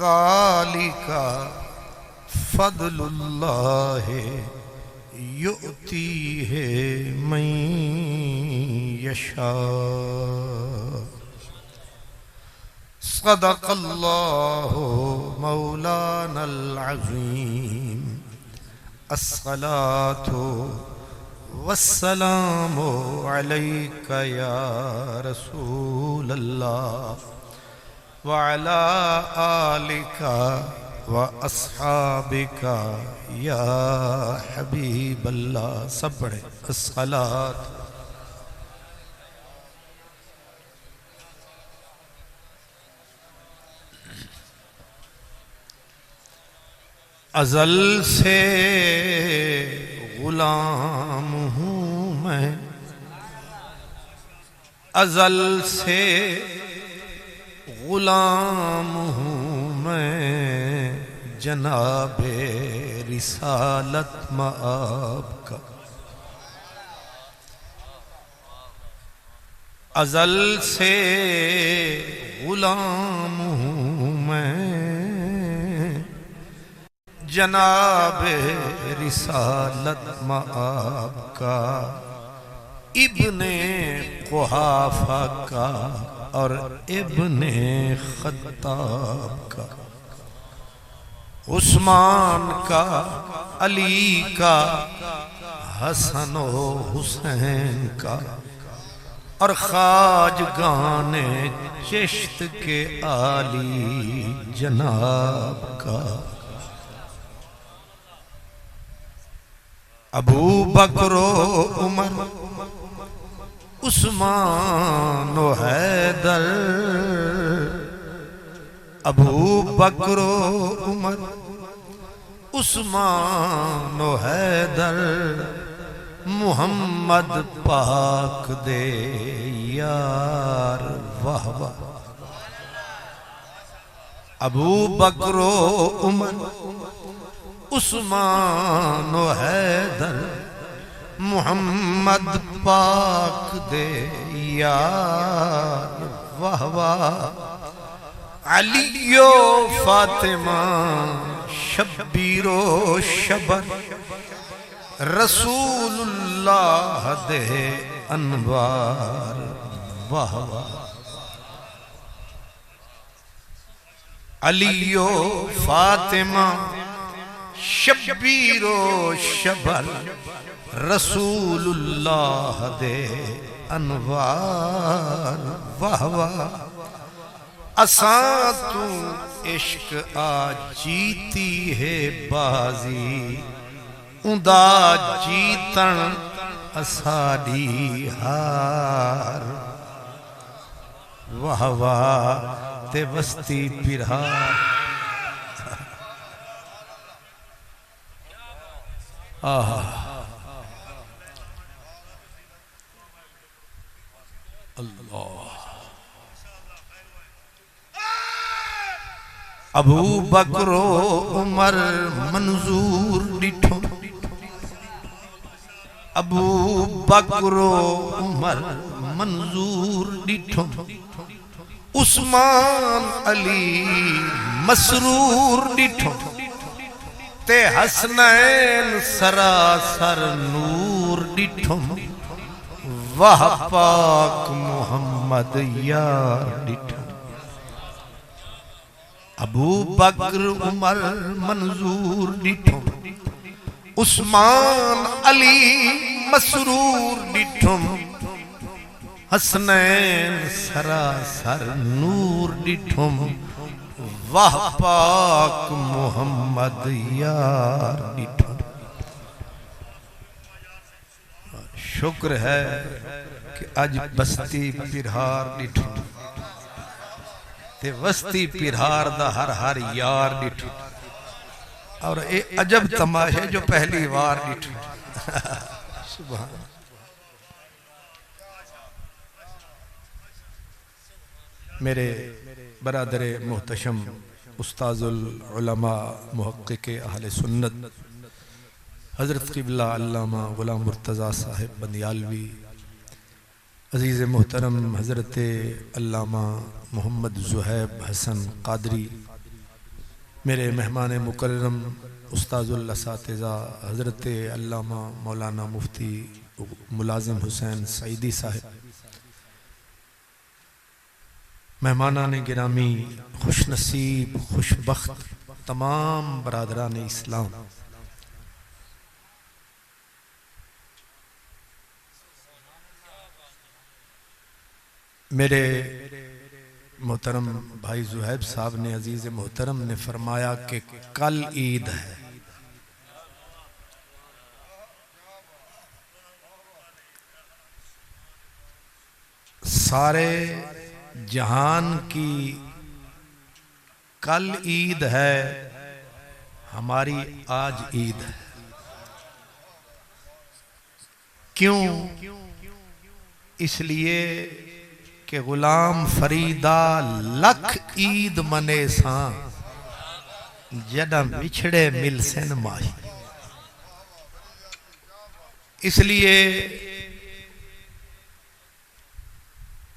ज़ालिका फ़ज़्लुल्लाह युअतीहि मन यशा। सदक़ल्लाहु मौलानल अज़ीम। अस्सलातु वस्सलामु अलैका या रसूलल्लाह व अला आलिका व अस्हाबिका या हबीबल्लाह। सब पढ़े अस्सलात। अज़ल से गुलाम हूँ मैं, अज़ल से गुलाम हूँ मैं, जनाबे रिसालत मआब का। अज़ल से गुलाम हूँ मैं, जनाबे रिसालत मआब का, इब्ने कुहाफा का और इब्ने खत्ताब का, उस्मान का, अली का, हसन व हुसैन का और ख्वाजगाने चिश्त के आली जनाब का। अबू बकर उमर उस्मान व हैदर, अबू बकर उमर उस्मान व हैदर, मुहम्मद पाक दे यार वाह वाह। अबू बकर उमर उस्मान व हैदर, मुहम्मद पाक दे यार वाह वाह। अलियो फातिमा शब्बीरो शबर, रसूलुल्लाह दे अनवार वाह वाह। अलियो फातिमा शब्बीरो शबर, रसूलुल्लाह दे अनवार वाह वाह। असा तू इश्क आ जीती है बाजी, उदा जीतन असाडी हार वाह वाह। ते वस्ती पिरहार आहा अल्लाह। अबू बकर उमर मंजूर डिठो, अबू बकर उमर मंजूर डिठो, उस्मान अली मसरूर डिठो, ते हसनैन सरासर नूर डिठो, वाह पाक मोहम्मद यार डिठो। अबू बकर उमर मंजूर डिठो, उस्मान अली मसरूर डिठो, हसनैन सरासर नूर डिठो, वाह पाक मोहम्मद यार डिठो। शुक्र है कि अज बस्ती पिरहार डिठो, ते वस्ती पिरहार दा हर हर यार डिठो। और ये अजब तमाशे जो पहली बार डिठो। सुभान। मेरे बरादरे मोहतशम उस्ताजुल उलमा मुहक्किके अहले सुन्नत हज़रत क़िबला अल्लामा ग़ुलाम मुर्तज़ा साहिब बंदियालवी, अज़ीज़ मोहतरम हज़रत अल्लामा मोहम्मद ज़ुहैब हसन क़ादरी मेरे मेहमान मुकर्रम उस्ताजुल असातिज़ा हज़रत अल्लामा मौलाना मुफ्ती मुलाजिम हुसैन सईदी साहब, मेहमानान गिरामी, खुश नसीब खुशबख्त तमाम बरादरान इस्लाम, मेरे मोहतरम भाई जुहैब साहब ने, अजीज़ मोहतरम ने फरमाया कि कल ईद है। सारे जहान की कल ईद है, हमारी आज ईद है। क्यों? इसलिए कि गुलाम फरीदा लख ईद मने सा जदा विछड़े मिल सेन माही। इसलिए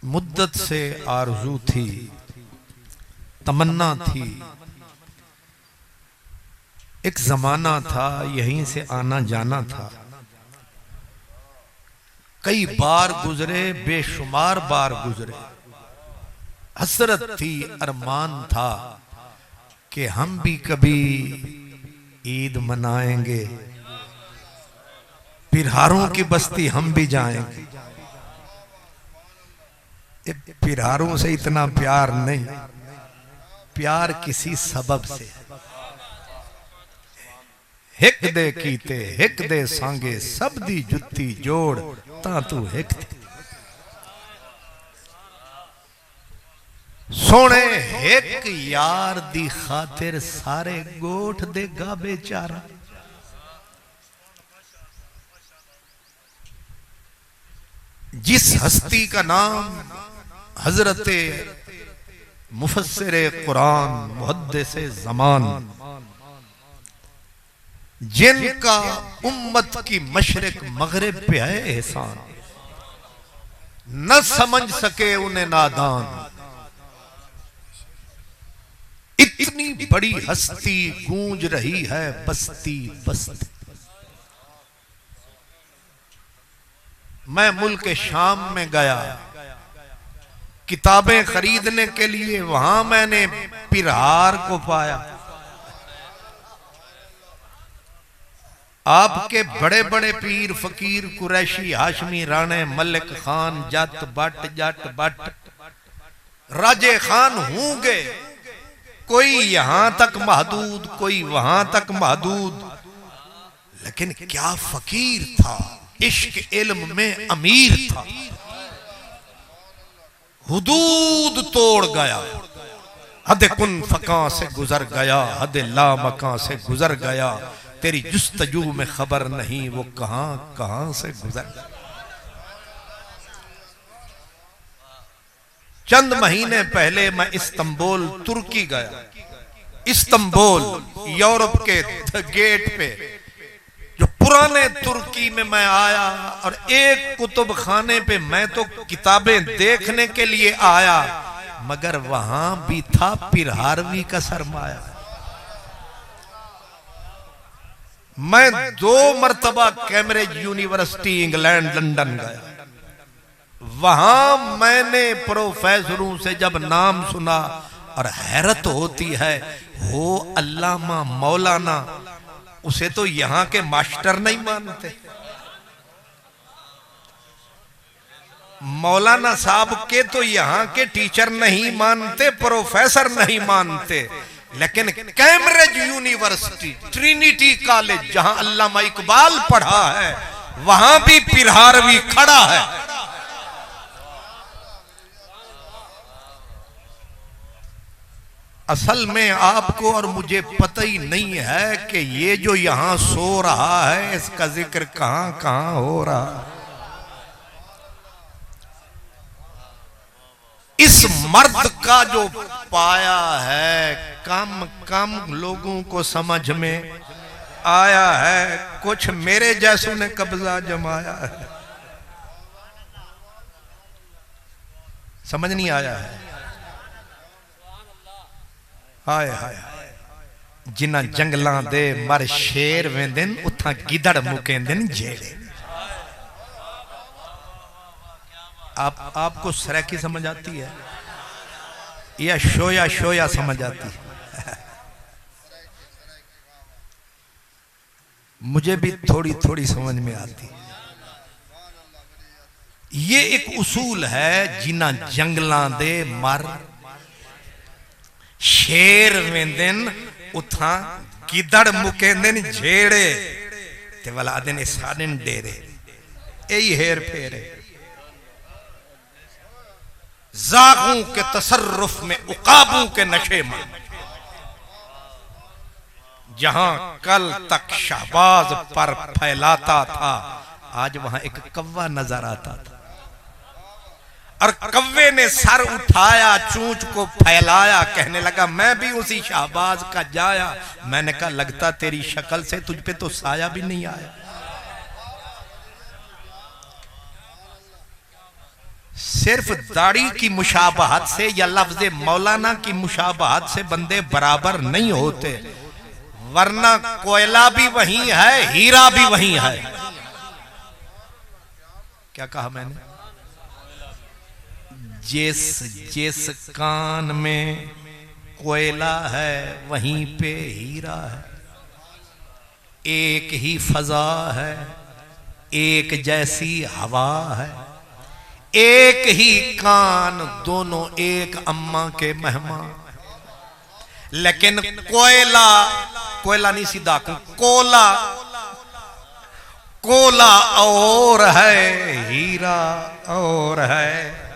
मुद्दत से आरज़ू थी, तमन्ना थी, एक जमाना था, यहीं से आना जाना था। कई बार गुजरे, बेशुमार बार गुजरे, हसरत थी, अरमान था कि हम भी कभी ईद मनाएंगे, पिरहारों की बस्ती हम भी जाएंगे। पिरहारों से इतना प्यार नहीं, प्यार किसी सबब से। हिक दे कीते हिक दे सांगे सब दी जुत्ती जोड़ ता तू हिक थी। सोने हिक यार दी खातिर सारे गोठ दे गाबे चारा। जिस हस्ती का नाम हजरत मुफस्सिर कुरान मुहद्दिसे ज़मान, जिनका उम्मत की मशरिक मगरिब पे है एहसान, न समझ सके उन्हें नादान। इतनी बड़ी हस्ती गूंज रही है बस्ती बस्ती। मैं मुल्क शाम में गया किताबें खरीदने के लिए, वहां मैंने पिरहार को पाया। आपके बड़े बड़े पीर फकीर कुरैशी हाशमी राणे मलिक खान जट बट राजे खान होंगे, कोई यहां तक महदूद, कोई वहां तक महदूद, लेकिन क्या फकीर था, इश्क इल्म में अमीर था। हुदूद तोड़ गया, हद कुन फका से गुजर गया, हद ला मका से गुजर गया। तेरी जुस्तजू में खबर नहीं वो कहां कहां से गुजर गया। चंद महीने पहले मैं इस्तांबुल तुर्की गया। इस्तांबुल यूरोप के गेट पे, जो पुराने तुर्की में मैं आया, और एक कुतुब खाने पे मैं तो किताबें देखने के लिए आया, मगर वहां भी था पिरहारवी का सरमाया। मैं 2 मरतबा कैम्ब्रिज यूनिवर्सिटी इंग्लैंड लंदन गया। वहां मैंने प्रोफेसरों से जब नाम सुना, और हैरत होती है, हो अल्लामा मौलाना, उसे तो यहां के मास्टर नहीं मानते। मौलाना साहब के तो यहां के टीचर नहीं मानते, प्रोफेसर नहीं मानते, लेकिन कैम्ब्रिज यूनिवर्सिटी, ट्रिनिटी कॉलेज, जहां अल्लामा इकबाल पढ़ा है, वहां भी पिरहारवी खड़ा है। असल में आपको और मुझे पता ही नहीं है कि ये जो यहां सो रहा है, इसका जिक्र कहां कहां हो रहा है। इस मर्द का जो पाया है, कम कम लोगों को समझ में आया है, कुछ मेरे जैसों ने कब्जा जमाया है, समझ नहीं आया है। हाय हाय, जिन्हां जंगलां दे मर शेर वेंदे उथां गिदड़ मुकेंदे जेड़े। आपको सराकी समझ आती है या शोया शोया समझ आती है? मुझे भी थोड़ी थोड़ी समझ में आती। ये एक उसूल है, जिन्हां जंगलां दे मर शेर वेंदे उथां गिदड़ मुकेंदे झेड़े ते वाला दिन सारे डेरे। यही हेर फेर है। जागों के तसर्रुफ में उकाबों के नशे में, जहां कल तक शहबाज पर फैलाता था, आज वहां एक कौवा नजर आता था और कौवे ने सर उठाया, चूंच को फैलाया, कहने लगा मैं भी उसी शहबाज का जाया। मैंने कहा लगता तेरी शक्ल से तुझ पे तो साया भी नहीं आया। सिर्फ दाढ़ी की मुशाबहत से या लफ्ज़े मौलाना की मुशाबहत से बंदे बराबर नहीं होते, वरना कोयला भी वही है, हीरा भी वही है। क्या कहा मैंने? जिस जिस कान में कोयला है वहीं पे हीरा है। एक ही फजा है, एक जैसी हवा है, एक ही कान, दोनों एक अम्मा के मेहमान। लेकिन कोयला, कोयला नहीं सीधा कोला, कोला और है, हीरा और है।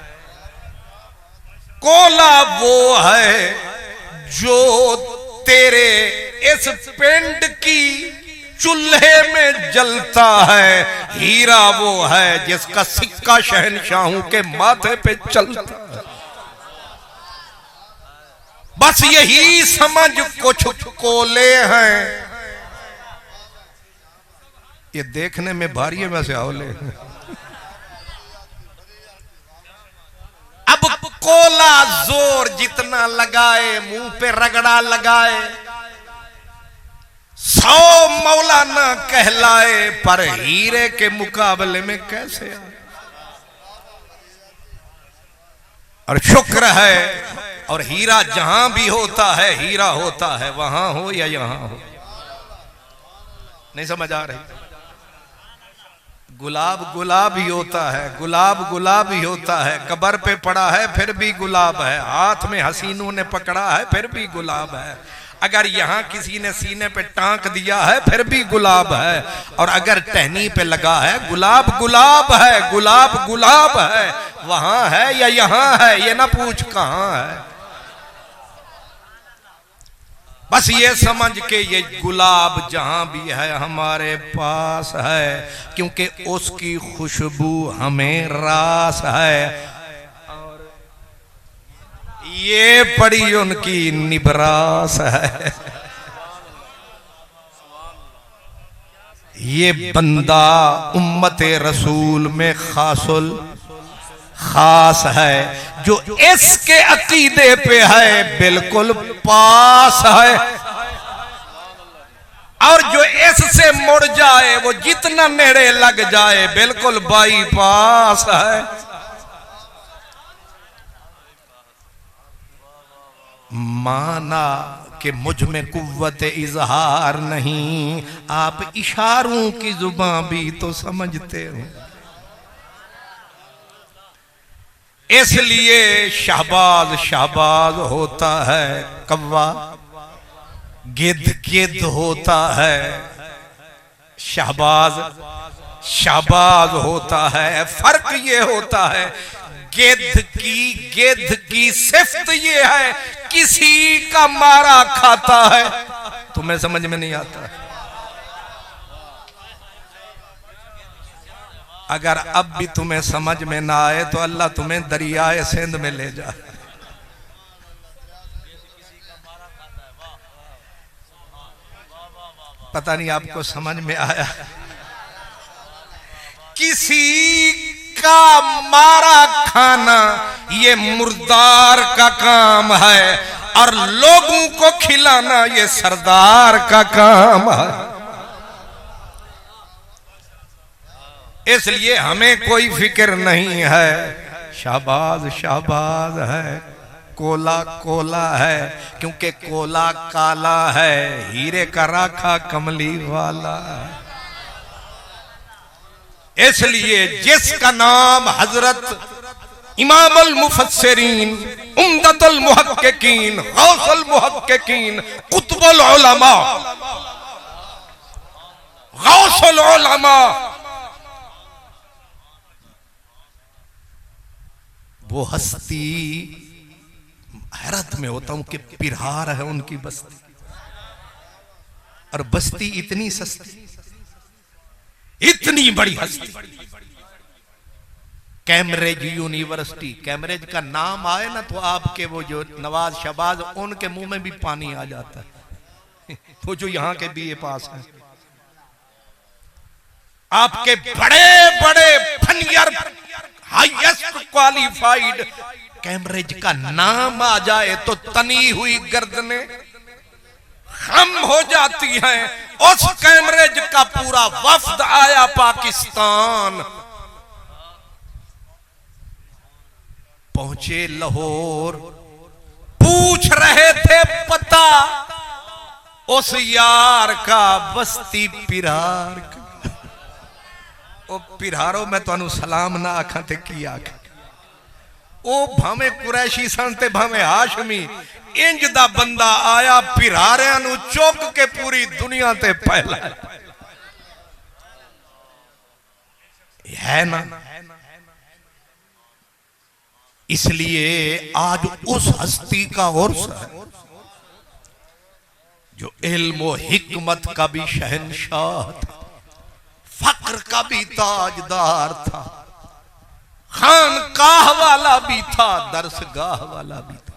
कोला वो है जो तेरे इस पिंड की चूल्हे में जलता है, हीरा वो है जिसका सिक्का शहनशाहों के माथे पे चलता है। बस यही समझ कुछ कोले हैं। ये देखने में भारी है, वैसे हौले। अब कोला जोर जितना लगाए, मुंह पे रगड़ा लगाए, 100 मौलाना कहलाए, पर हीरे के मुकाबले में कैसे आए? और शुक्र है, और हीरा जहां भी होता है हीरा होता है, वहां हो या यहां हो। नहीं समझ आ रही? गुलाब गुलाब ही होता है, गुलाब गुलाब ही होता है। कब्र पे पड़ा है फिर भी गुलाब है, हाथ में हसीनों ने पकड़ा है फिर भी गुलाब है। अगर यहां किसी ने सीने पे टांक दिया है फिर भी गुलाब है, और अगर टहनी पे लगा है गुलाब गुलाब है, गुलाब गुलाब है। वहां है या यहां है, ये ना पूछ कहां है। बस ये समझ के ये गुलाब जहां भी है हमारे पास है, क्योंकि उसकी खुशबू हमें रास है, और ये बड़ी उनकी निबरास है। ये बंदा उम्मते रसूल में खासुल खास है, जो इसके अकीदे पे है बिल्कुल पास है, और जो इससे मुड़ जाए वो जितना नेड़े लग जाए बिल्कुल बाईपास है। माना कि मुझ में कुव्वत इजहार नहीं, आप इशारों की जुबान भी तो समझते हो। इसलिए शहबाज शहबाज होता है, कव्वा गिद्ध गिद्ध होता है, शहबाज शहबाज होता है। फर्क ये होता है, गिद्ध की सिफ्त ये है किसी का मारा खाता है। तुम्हें समझ में नहीं आता? अगर अब भी तुम्हें समझ में ना आए तो अल्लाह तुम्हें दरियाए सिंध में ले जाए। पता नहीं आपको समझ में आया? किसी का मारा खाना ये मुर्दार का काम है, और लोगों को खिलाना ये सरदार का काम है। इसलिए हमें कोई फिक्र नहीं है। शाबाज शाबाज है, कोला कोला है, क्योंकि कोला काला है, हीरे का राखा कमली वाला। इसलिए जिसका नाम हजरत इमामुल मुफस्सिरीन, उम्दतुल मुहक्किकीन, गौसुल मुहक्किकीन, कुतुबुल उलमा, गौसुल उलमा, वो हस्ती, हैरत में होता हूं कि पिरहार है उनकी बस्ती, और बस्ती इतनी सस्ती, इतनी बड़ी हस्ती। कैम्ब्रिज यूनिवर्सिटी, कैम्ब्रिज का नाम आए ना तो आपके वो जो नवाज शहबाज, उनके मुंह में भी पानी आ जाता है। वो जो यहां के बीए पास है, आपके बड़े बड़े फनियर, हाईएस्ट क्वालिफाइड, कैम्ब्रिज का नाम आ जाए तो तनी हुई गर्दने हम हो जाती हैं। उस कैम्ब्रिज का पूरा वफ्द आया पाकिस्तान, पहुंचे लाहौर, पूछ रहे थे पता उस यार का, बस्ती पिरार का। ओ पिरारो मैं तुहानू सलाम ना आखा ते की आखा। ओ भावे कुरैशी सन ते भावे हाशमी, इंज दा बंदा आया पिरारियां नू चुक के पूरी दुनिया ते पहला है ना। इसलिए आज उस हस्ती का उर्स है जो इल्म और हिकमत का भी शहंशाह था, फक्र का भी ताजदार था, खानकाह वाला भी था, दरसगाह वाला भी था।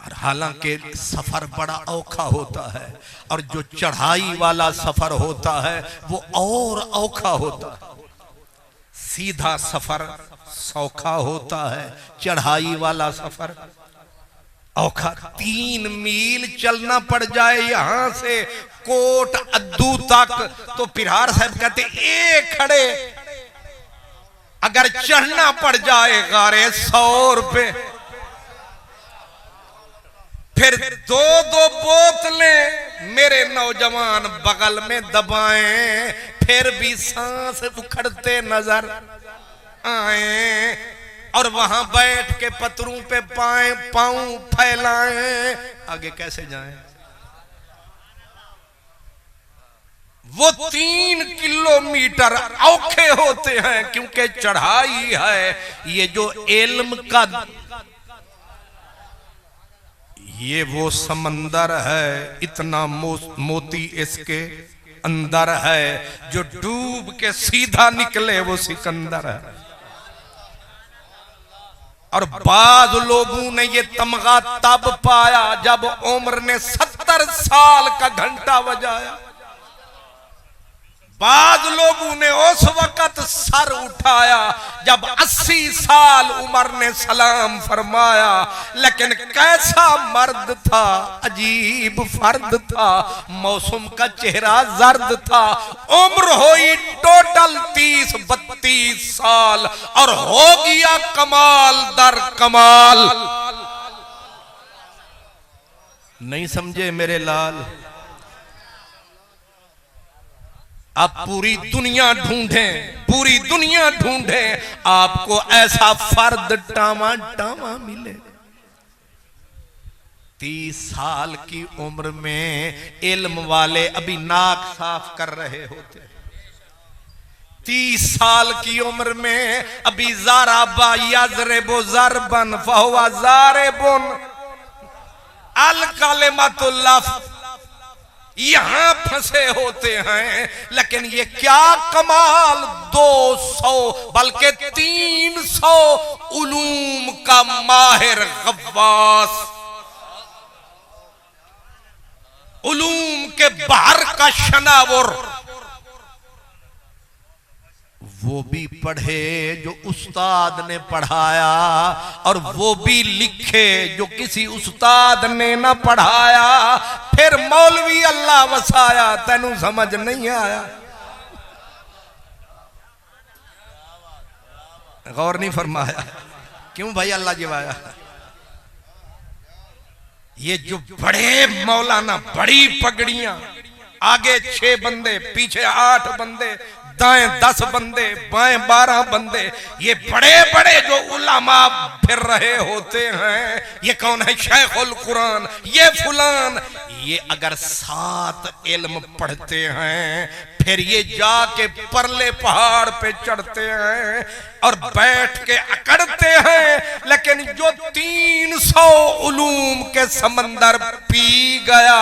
और हालांकि सफर बड़ा औखा होता है, और जो चढ़ाई वाला सफर होता है वो और औखा होता है। सीधा सफर सौखा होता है, चढ़ाई वाला सफर औखा। 3 मील चलना पड़ जाए यहां से कोट अद्दू तक, तो पिरहार साहब कहते एक खड़े अगर चढ़ना पड़ जाए गारे 100 रुपए, फिर 2-2 बोतलें मेरे नौजवान बगल में दबाएं, फिर भी सांस उखड़ते नजर आए, और वहां बैठ के पत्रों पे पांव फैलाएं, आगे कैसे जाएं। वो 3 किलोमीटर औखे होते हैं, क्योंकि चढ़ाई है। ये जो इल्म का ये वो समंदर है, इतना मोती इसके अंदर है, जो डूब के सीधा निकले वो सिकंदर है। और बाद लोगों ने ये तमगा तब पाया जब उम्र ने 70 साल का घंटा बजाया। बाद लोगों ने उस वक्त सर उठाया जब 80 साल उम्र ने सलाम फरमाया। लेकिन कैसा मर्द था, अजीब फर्द था, मौसम का चेहरा जर्द था। उम्र हुई टोटल 30-32 साल और हो गया कमाल दर कमाल। नहीं समझे मेरे लाल? आप पूरी दुनिया ढूंढें, पूरी दुनिया ढूंढें, आपको ऐसा फर्द टामा टामा मिले। 30 साल की उम्र में इल्म वाले अभी नाक साफ कर रहे होते। 30 साल की उम्र में अभी ज़ाराबा यज़रिबु ज़रबन फहुवा ज़ारिबुन अल कलिमतुल्लाह यहां फंसे होते हैं। लेकिन ये क्या कमाल, 200 बल्कि 300 उलूम का माहिर गव्वास, उलूम के बाहर का शनावर, वो भी पढ़े जो उस्ताद ने पढ़ाया, और वो भी लिखे जो किसी उस्ताद ने ना पढ़ाया। फिर मौलवी अल्लाह वसाया, तेनू समझ नहीं आया। गौर नहीं फरमाया। क्यों भाई अल्लाह जिवाया? ये जो बड़े मौलाना, बड़ी पगड़ियां, आगे 6 बंदे, पीछे 8 बंदे, दाएं 10 बंदे, बाएं 12 बंदे, ये बड़े बड़े जो उलमा फिर रहे होते हैं, ये कौन है? शेखुल कुरान, ये फुलान। ये अगर 7 इल्म पढ़ते हैं, फिर ये जाके परले पहाड़ पे चढ़ते हैं और बैठ के अकड़ते हैं। लेकिन जो 300 उलूम के समंदर पी गया,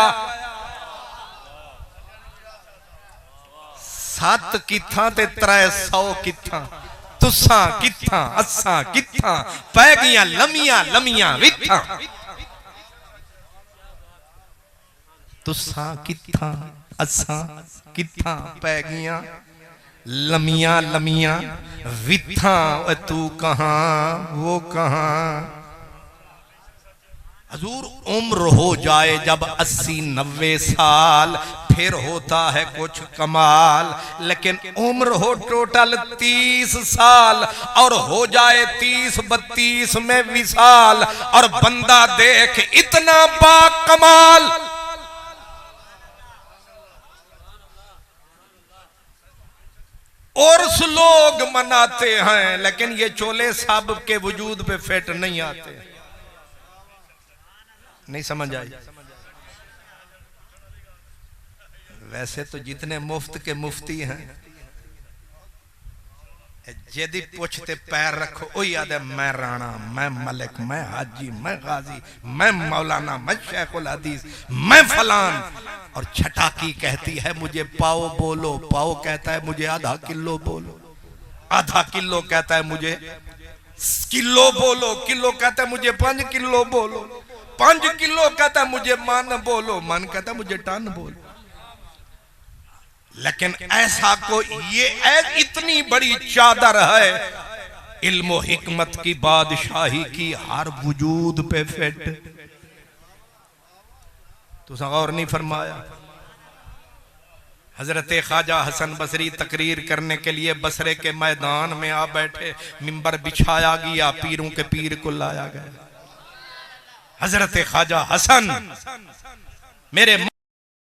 7 कित्थां ते 300 कित्थां, तुसां कित्थां असां कित्थां, पै गईयां लमियां लमियां विथां। तुसां कित्थां असां कित्थां, पै गईयां लमियां लमियां विथां। तू कहां वो कहां। हजूर उम्र हो जाए जब 80-90 साल, फिर होता है कुछ कमाल। लेकिन उम्र हो टोटल 30 साल और हो जाए 30-32 में विसाल, और बंदा देख इतना बाकमाल। और लोग मनाते हैं, लेकिन ये चोले साहब के वजूद पे फिट नहीं आते। नहीं समझ आई? वैसे तो जितने मुफ्त के मुफ्ती हैं, यदि पूछते पैर रखो, ओ याद है मैं राणा, मैं मलिक, मैं हाजी, मैं गाजी, मैं मौलाना, मैं शेखुल हदीस, मैं फलान। और छटाकी कहती है मुझे पाओ बोलो, पाओ कहता है मुझे आधा किलो बोलो, आधा किलो कहता है मुझे किलो बोलो, किलो कहता है मुझे 5 किलो बोलो, 5 किलो कहता है मुझे मन बोलो, मन कहता है मुझे टन बोलो। लेकिन ऐसा को ये इतनी बड़ी चादर है इल्म हिकमत की, बादशाही की, हर वजूद पे फिट। तो गौर नहीं फरमाया? हजरत ख्वाजा हसन बसरी तकरीर करने के लिए बसरे के मैदान में आ बैठे, मिंबर बिछाया गया, पीरों के पीर को लाया गया। हजरत ख्वाजा हसन मेरे